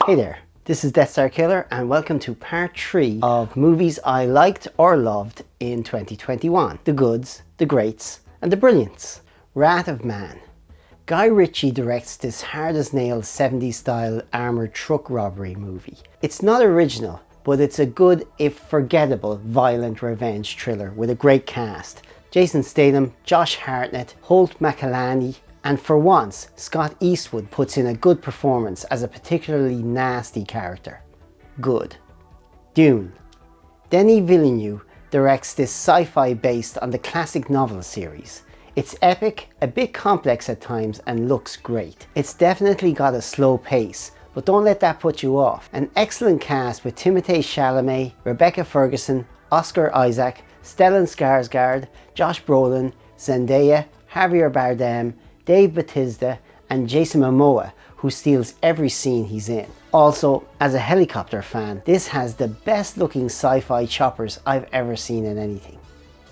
Hey there, this is Death Star Killer and welcome to part 3 of movies I liked or loved in 2021. The goods, the greats and the brilliants. Wrath of Man. Guy Ritchie directs this hard-as-nails 70s style armoured truck robbery movie. It's not original, but it's a good, if forgettable, violent revenge thriller with a great cast. Jason Statham, Josh Hartnett, Holt McCallany, and for once, Scott Eastwood puts in a good performance as a particularly nasty character. Good. Dune. Denis Villeneuve directs this sci-fi based on the classic novel series. It's epic, a bit complex at times, and looks great. It's definitely got a slow pace, but don't let that put you off. An excellent cast with Timothée Chalamet, Rebecca Ferguson, Oscar Isaac, Stellan Skarsgård, Josh Brolin, Zendaya, Javier Bardem, Dave Bautista and Jason Momoa, who steals every scene he's in. Also, as a helicopter fan, this has the best looking sci-fi choppers I've ever seen in anything.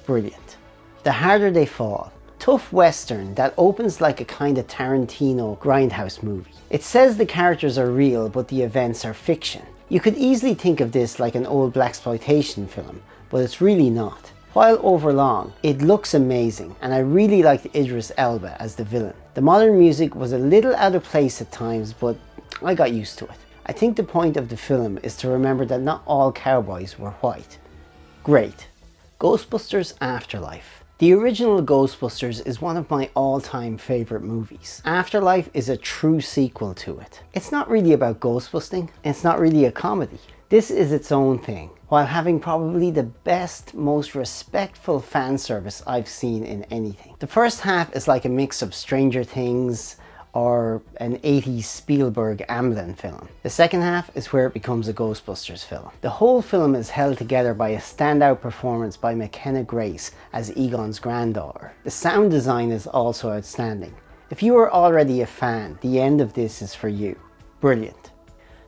Brilliant. The Harder They Fall. Tough western that opens like a kind of Tarantino grindhouse movie. It says the characters are real but the events are fiction. You could easily think of this like an old blaxploitation film, but it's really not. While overlong, it looks amazing and I really liked Idris Elba as the villain. The modern music was a little out of place at times, but I got used to it. I think the point of the film is to remember that not all cowboys were white. Great. Ghostbusters Afterlife. The original Ghostbusters is one of my all-time favourite movies. Afterlife is a true sequel to it. It's not really about ghostbusting, it's not really a comedy. This is its own thing, while having probably the best, most respectful fan service I've seen in anything. The first half is like a mix of Stranger Things or an 80s Spielberg Amblin film. The second half is where it becomes a Ghostbusters film. The whole film is held together by a standout performance by McKenna Grace as Egon's granddaughter. The sound design is also outstanding. If you are already a fan, the end of this is for you. Brilliant.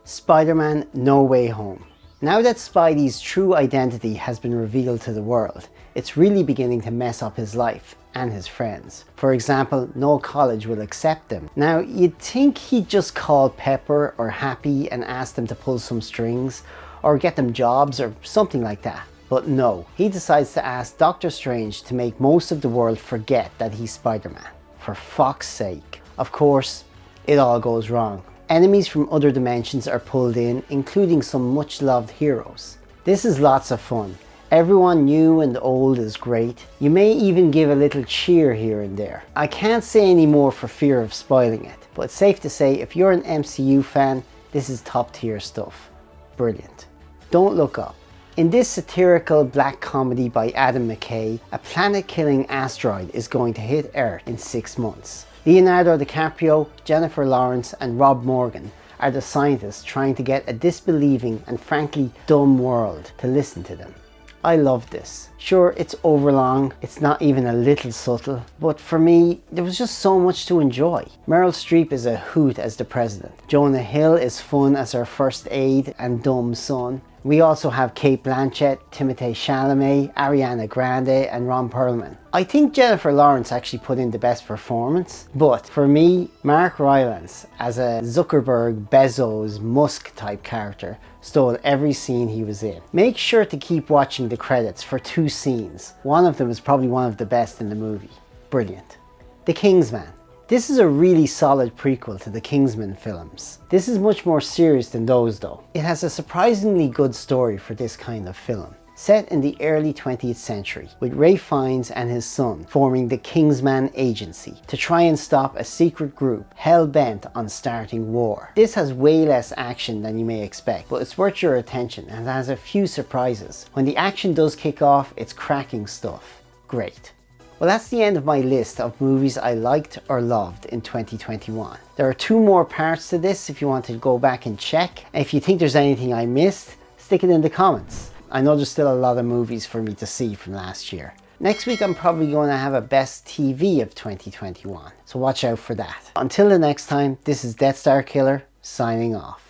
Spider-Man No Way Home. Now that Spidey's true identity has been revealed to the world, it's really beginning to mess up his life and his friends. For example, no college will accept him. Now, you'd think he'd just call Pepper or Happy and ask them to pull some strings or get them jobs or something like that. But no, he decides to ask Doctor Strange to make most of the world forget that he's Spider-Man. For fuck's sake. Of course, it all goes wrong. Enemies from other dimensions are pulled in, including some much loved heroes. This is lots of fun. Everyone new and old is great. You may even give a little cheer here and there. I can't say any more for fear of spoiling it, but it's safe to say if you're an MCU fan, this is top tier stuff. Brilliant. Don't Look Up. In this satirical black comedy by Adam McKay, a planet-killing asteroid is going to hit Earth in 6 months. Leonardo DiCaprio, Jennifer Lawrence and Rob Morgan are the scientists trying to get a disbelieving and frankly dumb world to listen to them. I love this. Sure, it's overlong, it's not even a little subtle, but for me, there was just so much to enjoy. Meryl Streep is a hoot as the president. Jonah Hill is fun as her first aide and dumb son. We also have Cate Blanchett, Timothée Chalamet, Ariana Grande and Ron Perlman. I think Jennifer Lawrence actually put in the best performance, but for me, Mark Rylance as a Zuckerberg, Bezos, Musk type character stole every scene he was in. Make sure to keep watching the credits for 2 scenes. One of them is probably one of the best in the movie. Brilliant. The Kingsman. This is a really solid prequel to the Kingsman films. This is much more serious than those though. It has a surprisingly good story for this kind of film. Set in the early 20th century, with Ralph Fiennes and his son forming the Kingsman Agency to try and stop a secret group hell-bent on starting war. This has way less action than you may expect, but it's worth your attention and has a few surprises. When the action does kick off, it's cracking stuff. Great. Well, that's the end of my list of movies I liked or loved in 2021. There are 2 more parts to this if you want to go back and check. If you think there's anything I missed, stick it in the comments. I know there's still a lot of movies for me to see from last year. Next week I'm probably going to have a best TV of 2021, so watch out for that. Until the next time, this is Death Star Killer signing off.